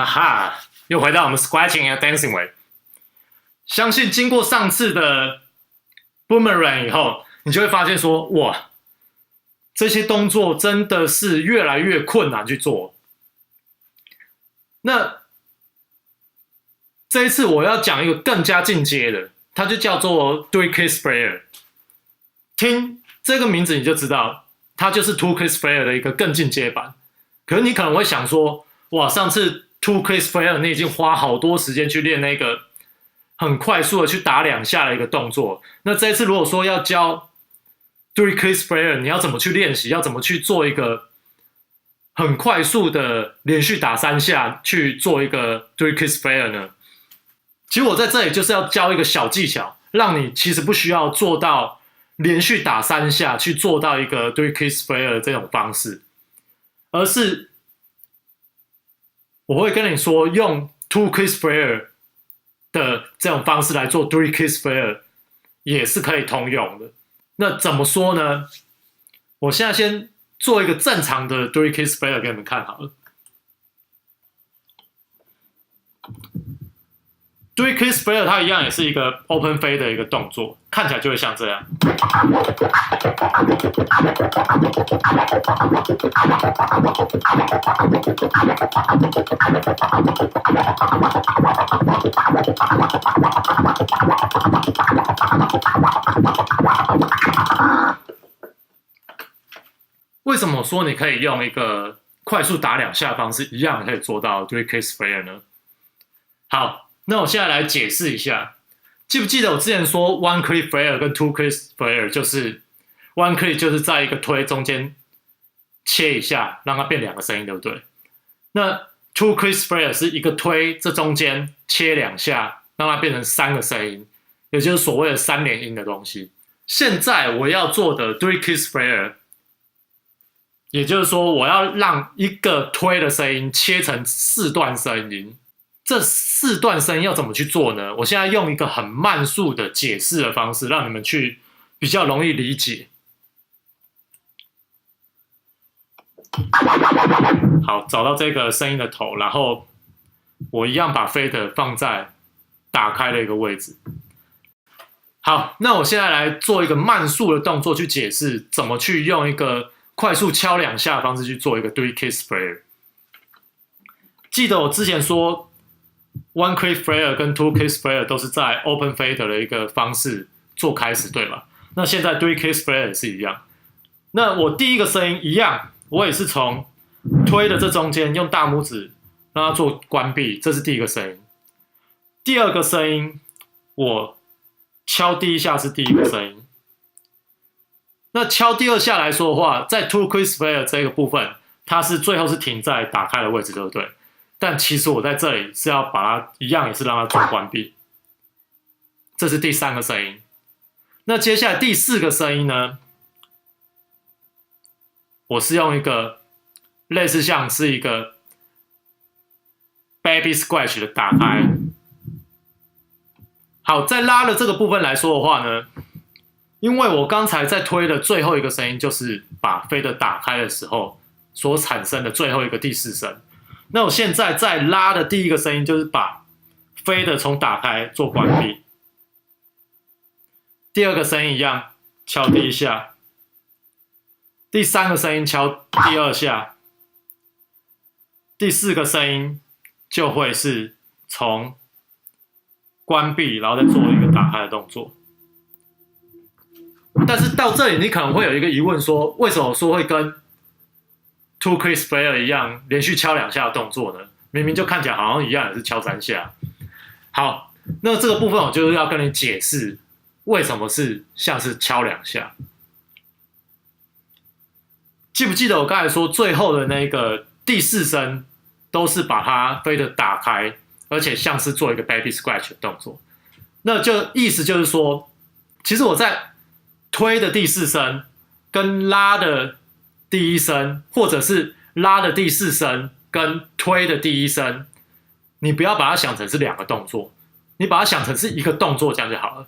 哈哈，又回到我们 scratching and dancing way。相信经过上次的 boomerang 以后，你就会发现说，哇，这些动作真的是越来越困难去做。那这一次我要讲一个更加进阶的，它就叫做 three kick sprayer。听这个名字你就知道，它就是 two kick sprayer 的一个更进阶版。可是你可能会想说，哇，上次 two kick sprayer 你已经花好多时间去练那个很快速的去打2下的一个动作，那这一次如果说要教 three kick sprayer， 你要怎么去练习，要怎么去做一个很快速的连续打3下去做一个 three kick sprayer 呢？其实我在这里就是要教一个小技巧，让你其实不需要做到连续打3下去做到一个 three kick sprayer 的这种方式，而是我会跟你说用 two kick sprayer 的这种方式来做 three kick sprayer 也是可以通用的。那怎么说呢？我现在先做一个正常的 three kick sprayer 给你们看好了。three kick sprayer 它一样也是一个 open fade 的一个动作，看起来就会像这样。为什么说你可以用一个快速打2下的方式，一样可以做到 three kick sprayer 呢？好，那我现在来解释一下。记不记得我之前说 one click sprayer 跟 two click sprayer 就是 one click 就是在一个推中间切一下，让它变2个声音，对不对？那 two click sprayer 是一个推，这中间切2下，让它变成3个声音，也就是所谓的3连音的东西。现在我要做的 three kick sprayer， 也就是说我要让一个推的声音切成4段声音。这4段声音要怎么去做呢？我现在用一个很慢速的解释的方式，让你们去比较容易理解。好，找到这个声音的头，然后我一样把 fader 放在打开的一个位置。好，那我现在来做一个慢速的动作去解释怎么去用一个快速敲2下的方式去做一个 three kick sprayer。记得我之前说one click sprayer 跟 two kick sprayer 都是在 open fader 的一个方式做开始，对吧？那现在 three kick sprayer 也是一样。那我第一个声音一样，我也是从推的这中间用大拇指让它做关闭，这是第一个声音。第二个声音，我敲第1下是第一个声音。那敲第2下来说的话，在 two click sprayer 这个部分，它是最后是停在打开的位置，对不对？但其实我在这里是要把它一样，也是让它做关闭。这是第3个声音。那接下来第4个声音呢？我是用一个类似像是一个 baby scratch 的打开。好，在拉的这个部分来说的话呢，因为我刚才在推的最后一个声音就是把fader打开的时候所产生的最后一个第4声。那我现在在拉的第一个声音就是把fader从打开做关闭。第2个声音一样，敲第1下。第3个声音敲第2下。第4个声音就会是从关闭，然后再做一个打开的动作。但是到这里，你可能会有一个疑问说，为什么说会跟 two click sprayer 一样连续敲2下的动作呢？明明就看起来好像一样，也是敲3下。好，那这个部分我就是要跟你解释为什么是像是敲2下。记不记得我刚才说最后的那个第4声都是把它fader打开，而且像是做一个 baby scratch 的动作？那就意思就是说，其实我在推的第4声跟拉的第1声，或者是拉的第4声跟推的第1声，你不要把它想成是2个动作，你把它想成是一个动作，这样就好了。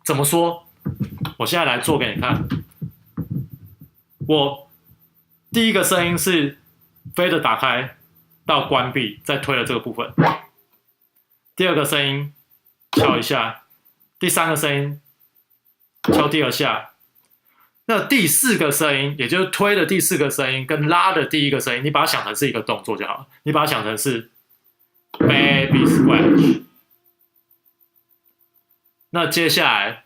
怎么说？我现在来做给你看。我第一个声音是fader打开，到关闭，再推了这个部分。第二个声音敲一下，第三个声音敲第二下。那第四个声音，也就是推的第四个声音跟拉的第一个声音，你把它想成是一个动作就好了。你把它想成是 baby scratch。那接下来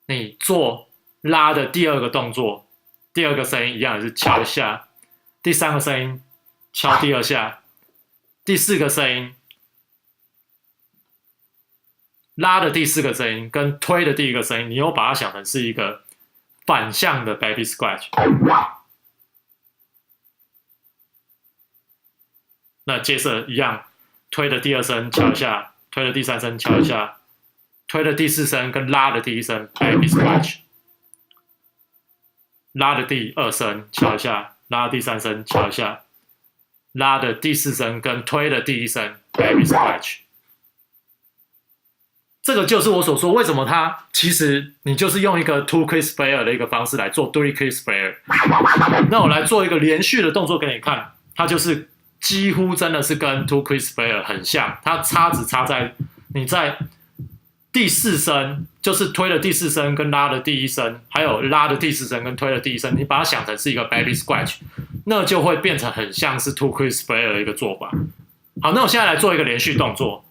你做拉的第二个动作，第二个声音一样也是敲一下，第三个声音敲第二下，第四个声音拉的第四个声音跟推的第一个声音，你又把它想成是一个反向的 baby scratch。那接着一样，推的第二声敲一下，推的第三声敲一下，推的第四声跟拉的第一声 baby scratch， 拉的第二声敲一下，拉的第三声敲一下，拉的第四声跟推的第一声 baby scratch。这个就是我所说，为什么它其实你就是用一个 two kiss player 的一个方式来做 three kiss player。那我来做一个连续的动作给你看，它就是几乎真的是跟 two kiss player 很像，它差只差在你在第四声，就是推的第四声跟拉的第一声，还有拉的第四声跟推的第一声，你把它想成是一个 baby scratch， 那就会变成很像是 two kiss player 的一个做法。好，那我现在来做一个连续动作。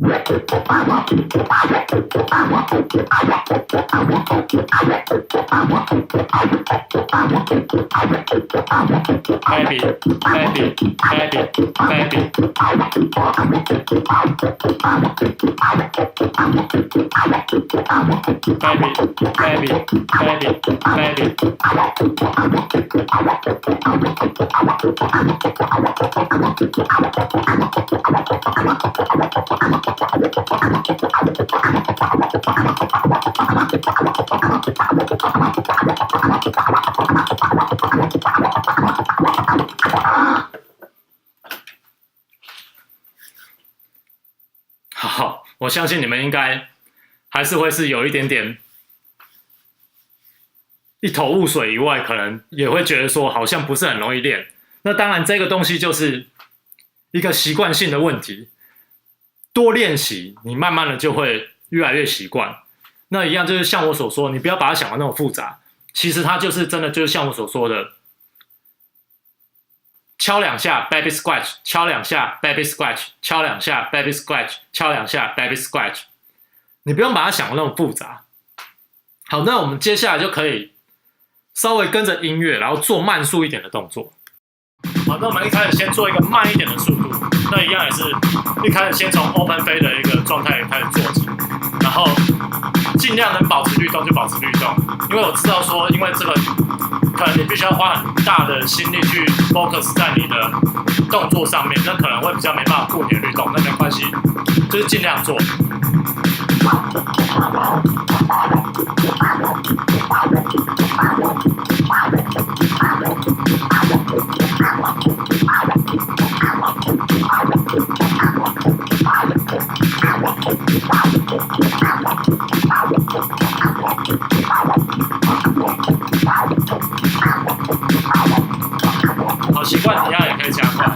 Baby, baby, baby, baby. Baby, baby, baby, baby. 好，我相信你们应该还是会是有一点点一头雾水以外，可能也会觉得说好像不是很容易练。那当然，这个东西就是一个习惯性的问题，多练习，你慢慢的就会越来越习惯。那一样就是像我所说，你不要把它想的那么复杂，其实它就是真的就是像我所说的，敲两下 baby scratch， 敲两下 baby scratch， 敲两下 baby scratch， 敲两下 baby scratch， 你不用把它想的那么复杂。好，那我们接下来就可以稍微跟着音乐，然后做慢速一点的动作。好，那我们一开始先做一个慢一点的速度，那一样也是一开始先从 open 飞的一个状态开始做起，然后尽量能保持律动就保持律动，因为我知道说，因为这个可能你必须要花很大的心力去 focus 在你的动作上面，那可能会比较没办法顾你的律动，那没关系，就是尽量做。好习惯，一样也可以加快。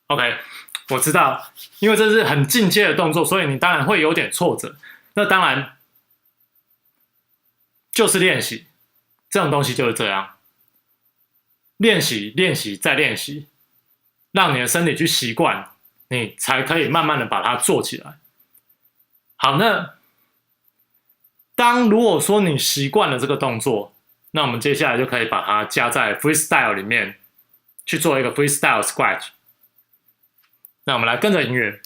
OK， 我知道，因为这是很进阶的动作，所以你当然会有点挫折。那当然就是练习，这种东西就是这样，练习、练习再练习，让你的身体去习惯，你才可以慢慢的把它做起来。好，那如果说你习惯了这个动作，那我们接下来就可以把它加在 freestyle 里面去做一个 freestyle scratch。那我们来跟着音乐。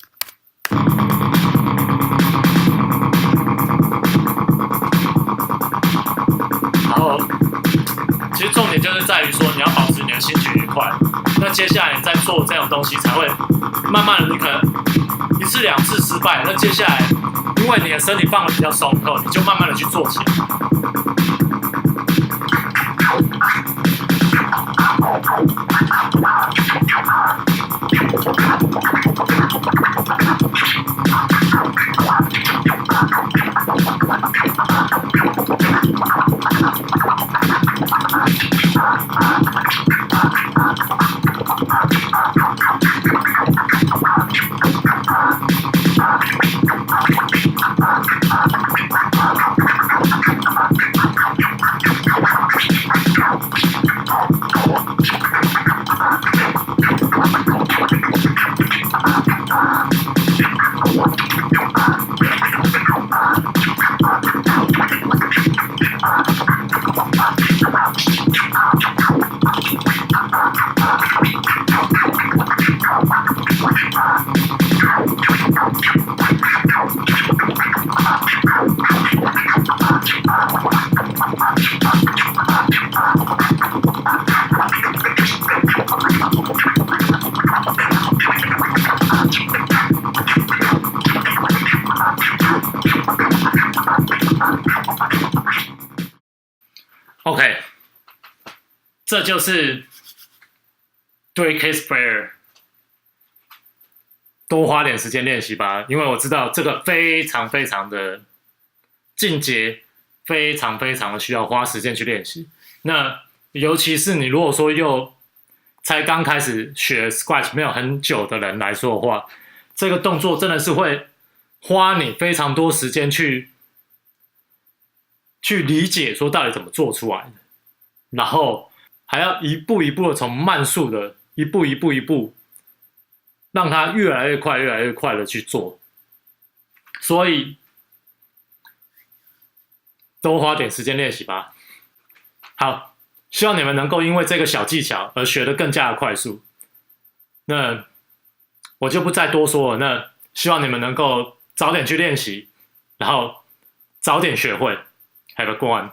然后，其实重点就是在于说，你要保持你的心情愉快。那接下来你再做这种东西，才会慢慢的，你可能一次两次失败，那接下来因为你的身体放的比较松后，你就慢慢的去做起来。OK， 这就是对 case player 多花点时间练习吧，因为我知道这个非常非常的进阶，非常非常的需要花时间去练习。那尤其是你如果说又才刚开始学 Scratch 没有很久的人来说的话，这个动作真的是会花你非常多时间去理解说到底怎么做出来的，然后还要一步一步的从慢速的一步让它越来越快越来越快的去做，所以多花点时间练习吧。好，希望你们能够因为这个小技巧而学得更加的快速。那我就不再多说了，那希望你们能够早点去练习，然后早点学会。Have a good one.